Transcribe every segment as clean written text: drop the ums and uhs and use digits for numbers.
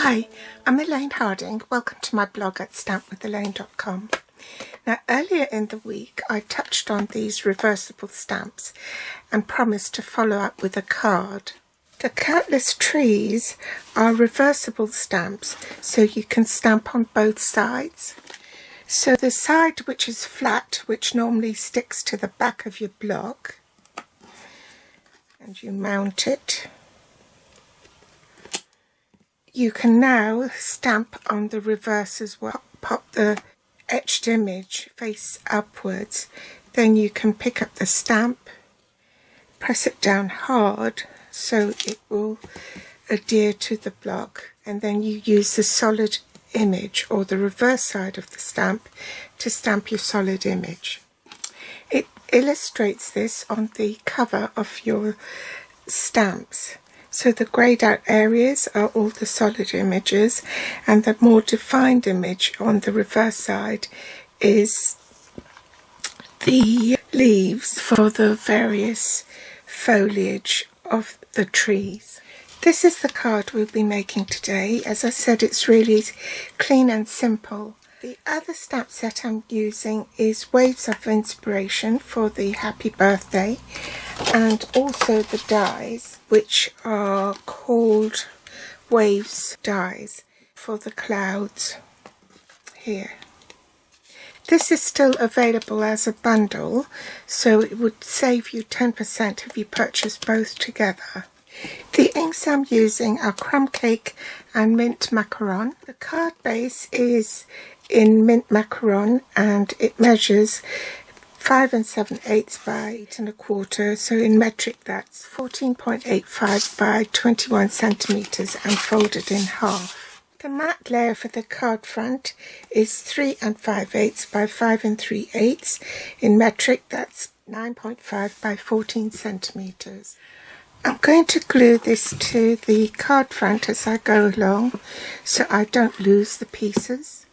Hi, I'm Elaine Harding. Welcome to my blog at stampwithelaine.com. Now, earlier in the week, I touched on these reversible stamps and promised to follow up with a card. The Countless Trees are reversible stamps, so you can stamp on both sides. So the side which is flat, which normally sticks to the back of your block, and you mount it, you can now stamp on the reverse as well. Pop the etched image face upwards, then you can pick up the stamp, press it down hard so it will adhere to the block, and then you use the solid image or the reverse side of the stamp to stamp your solid image. It illustrates this on the cover of your stamps. So the greyed out areas are all the solid images, and the more defined image on the reverse side is the leaves for the various foliage of the trees. This is the card we'll be making today. As I said, it's really clean and simple. The other stamp set I'm using is Waves of Inspiration for the Happy Birthday, and also the dies, which are called Waves dies for the clouds here. This is still available as a bundle, so it would save you 10% if you purchase both together. The inks I'm using are Crumb Cake and Mint Macaron. The card base is in Mint Macaron and it measures 5 7/8 by 8 1/4, so in metric that's 14.85 by 21 centimeters and folded in half. The matte layer for the card front is 3 5/8 by 5 3/8, in metric that's 9.5 by 14 centimeters. I'm going to glue this to the card front as I go along so I don't lose the pieces.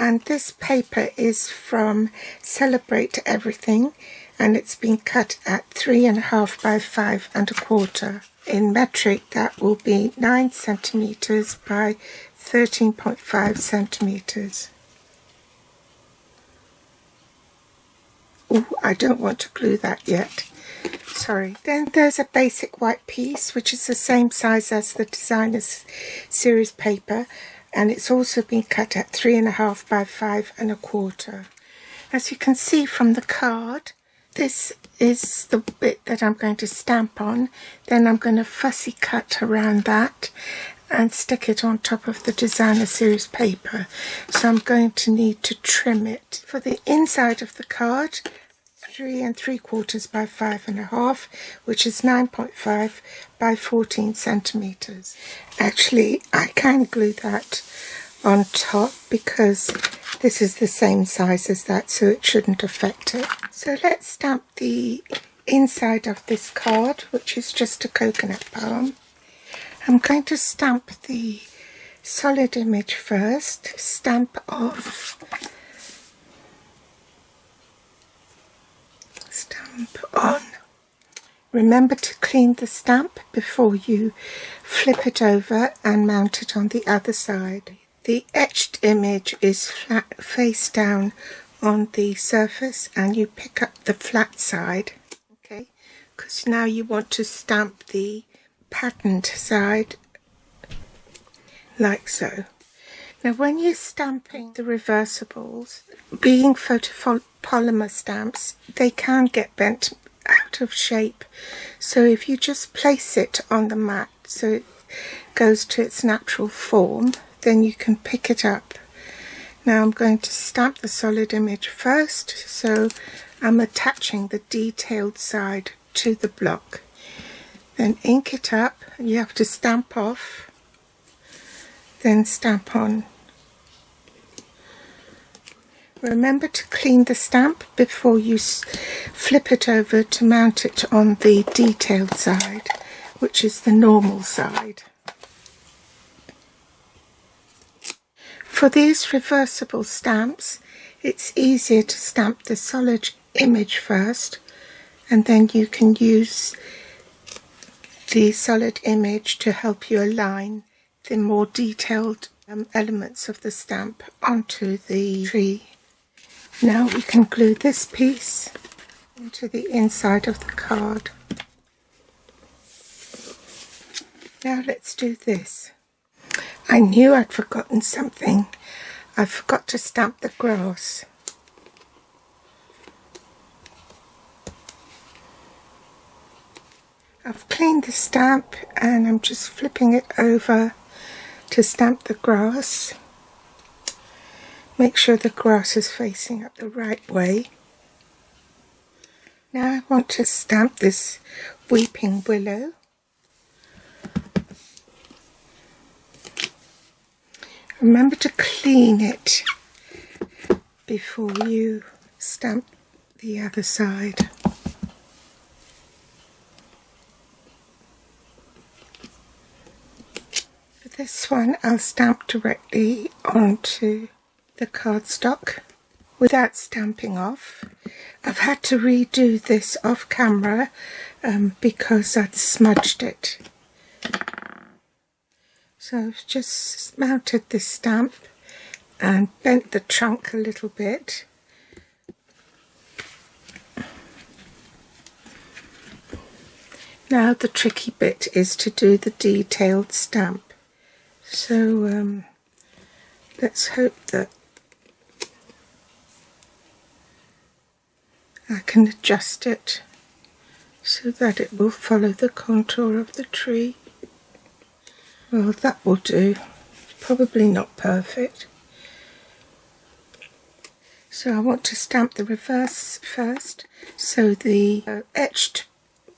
And this paper is from Celebrate Everything, and it's been cut at 3.5 by 5 1/4. In metric that will be 9 centimeters by 13.5 centimeters. Oh, I don't want to glue that yet. Sorry. Then there's a basic white piece which is the same size as the Designer's Series paper, and it's also been cut at 3.5 by 5 1/4. As you can see from the card, this is the bit that I'm going to stamp on. Then I'm going to fussy cut around that and stick it on top of the Designer Series paper. So I'm going to need to trim it. For the inside of the card, 3 3/4 by 5 1/2, which is 9.5 by 14 centimeters. Actually, I can glue that on top because this is the same size as that, so it shouldn't affect it. So let's stamp the inside of this card, which is just a coconut palm. I'm going to stamp the solid image first. Stamp off. Stamp on. Remember to clean the stamp before you flip it over and mount it on the other side. The etched image is flat face down on the surface, and you pick up the flat side, okay, because now you want to stamp the patterned side like so. Now when you're stamping the reversibles, being photopolymer stamps, they can get bent out of shape, so if you just place it on the mat so it goes to its natural form, then you can pick it up. Now I'm going to stamp the solid image first, so I'm attaching the detailed side to the block. Then ink it up, you have to stamp off, then stamp on. Remember to clean the stamp before you flip it over to mount it on the detailed side, which is the normal side. For these reversible stamps, it's easier to stamp the solid image first, and then you can use the solid image to help you align the more detailed elements of the stamp onto the tree. Now we can glue this piece into the inside of the card. Now let's do this. I knew I'd forgotten something. I forgot to stamp the grass. I've cleaned the stamp and I'm just flipping it over to stamp the grass. Make sure the grass is facing up the right way. Now I want to stamp this weeping willow. Remember to clean it before you stamp the other side. For this one, I'll stamp directly onto the cardstock without stamping off. I've had to redo this off camera because I'd smudged it. So I've just mounted this stamp and bent the trunk a little bit. Now the tricky bit is to do the detailed stamp. So let's hope that I can adjust it so that it will follow the contour of the tree. Well, that will do. Probably not perfect. So I want to stamp the reverse first. So the etched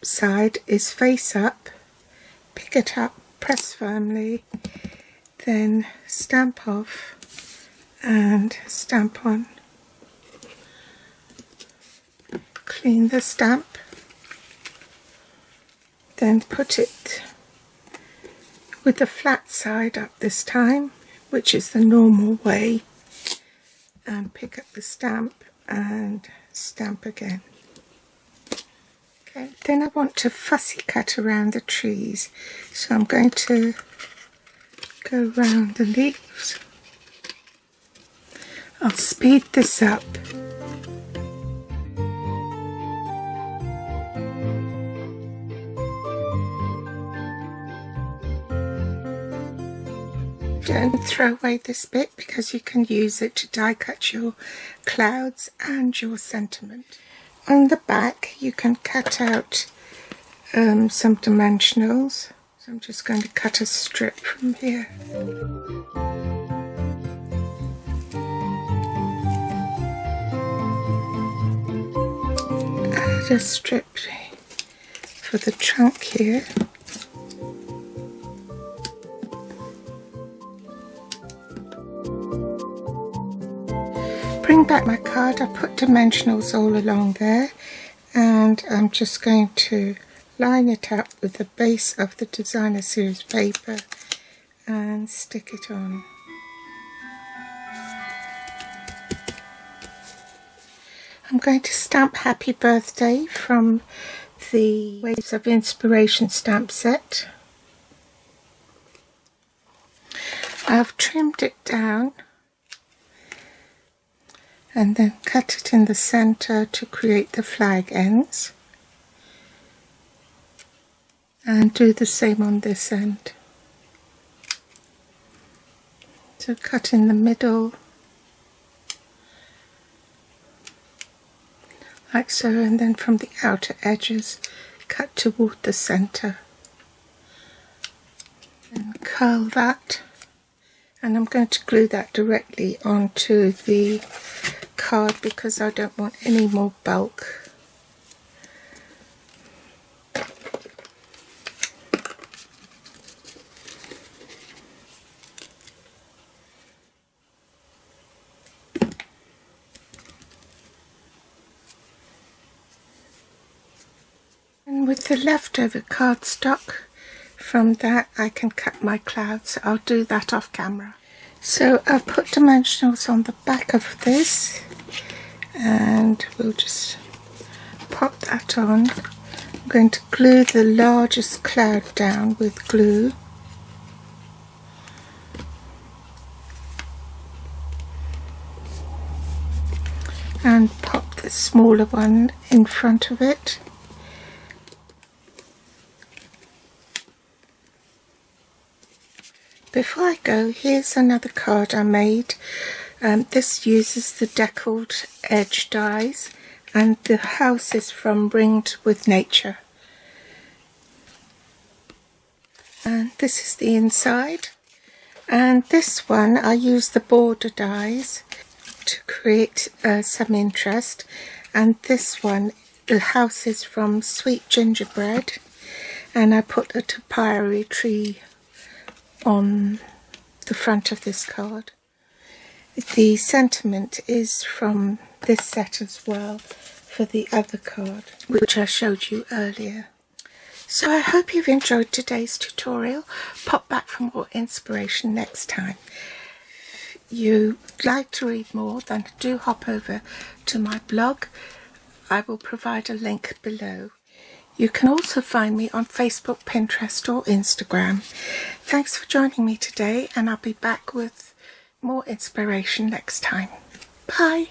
side is face up. Pick it up, press firmly, then stamp off and stamp on. Clean the stamp, then put it with the flat side up this time, which is the normal way, and pick up the stamp and stamp again. Okay, then I want to fussy cut around the trees, so I'm going to go around the leaves. I'll speed this up. Don't throw away this bit because you can use it to die cut your clouds and your sentiment. On the back you can cut out some dimensionals. So I'm just going to cut a strip from here. Add a strip for the trunk here. Bring back my card. I put dimensionals all along there, and I'm just going to line it up with the base of the designer series paper and stick it on. I'm going to stamp Happy Birthday from the Waves of Inspiration stamp set. I've trimmed it down and then cut it in the center to create the flag ends, and do the same on this end. So cut in the middle like so, and then from the outer edges cut toward the center and curl that, and I'm going to glue that directly onto the card because I don't want any more bulk. And with the leftover cardstock from that I can cut my clouds. I'll do that off camera. So I've put dimensionals on the back of this, and we'll just pop that on I'm going to glue the largest cloud down with glue. And pop the smaller one in front of it. Before I go, here's another card I made. This uses the deckled edge dies, and the house is from Ringed with Nature. And this is the inside. And this one I use the border dies to create some interest, and this one, the house is from Sweet Gingerbread, and I put a topiary tree on the front of this card. The sentiment is from this set as well for the other card, which I showed you earlier. So I hope you've enjoyed today's tutorial. Pop back for more inspiration next time. If you'd like to read more, then do hop over to my blog. I will provide a link below. You can also find me on Facebook, Pinterest or Instagram. Thanks for joining me today, and I'll be back with more inspiration next time. Bye!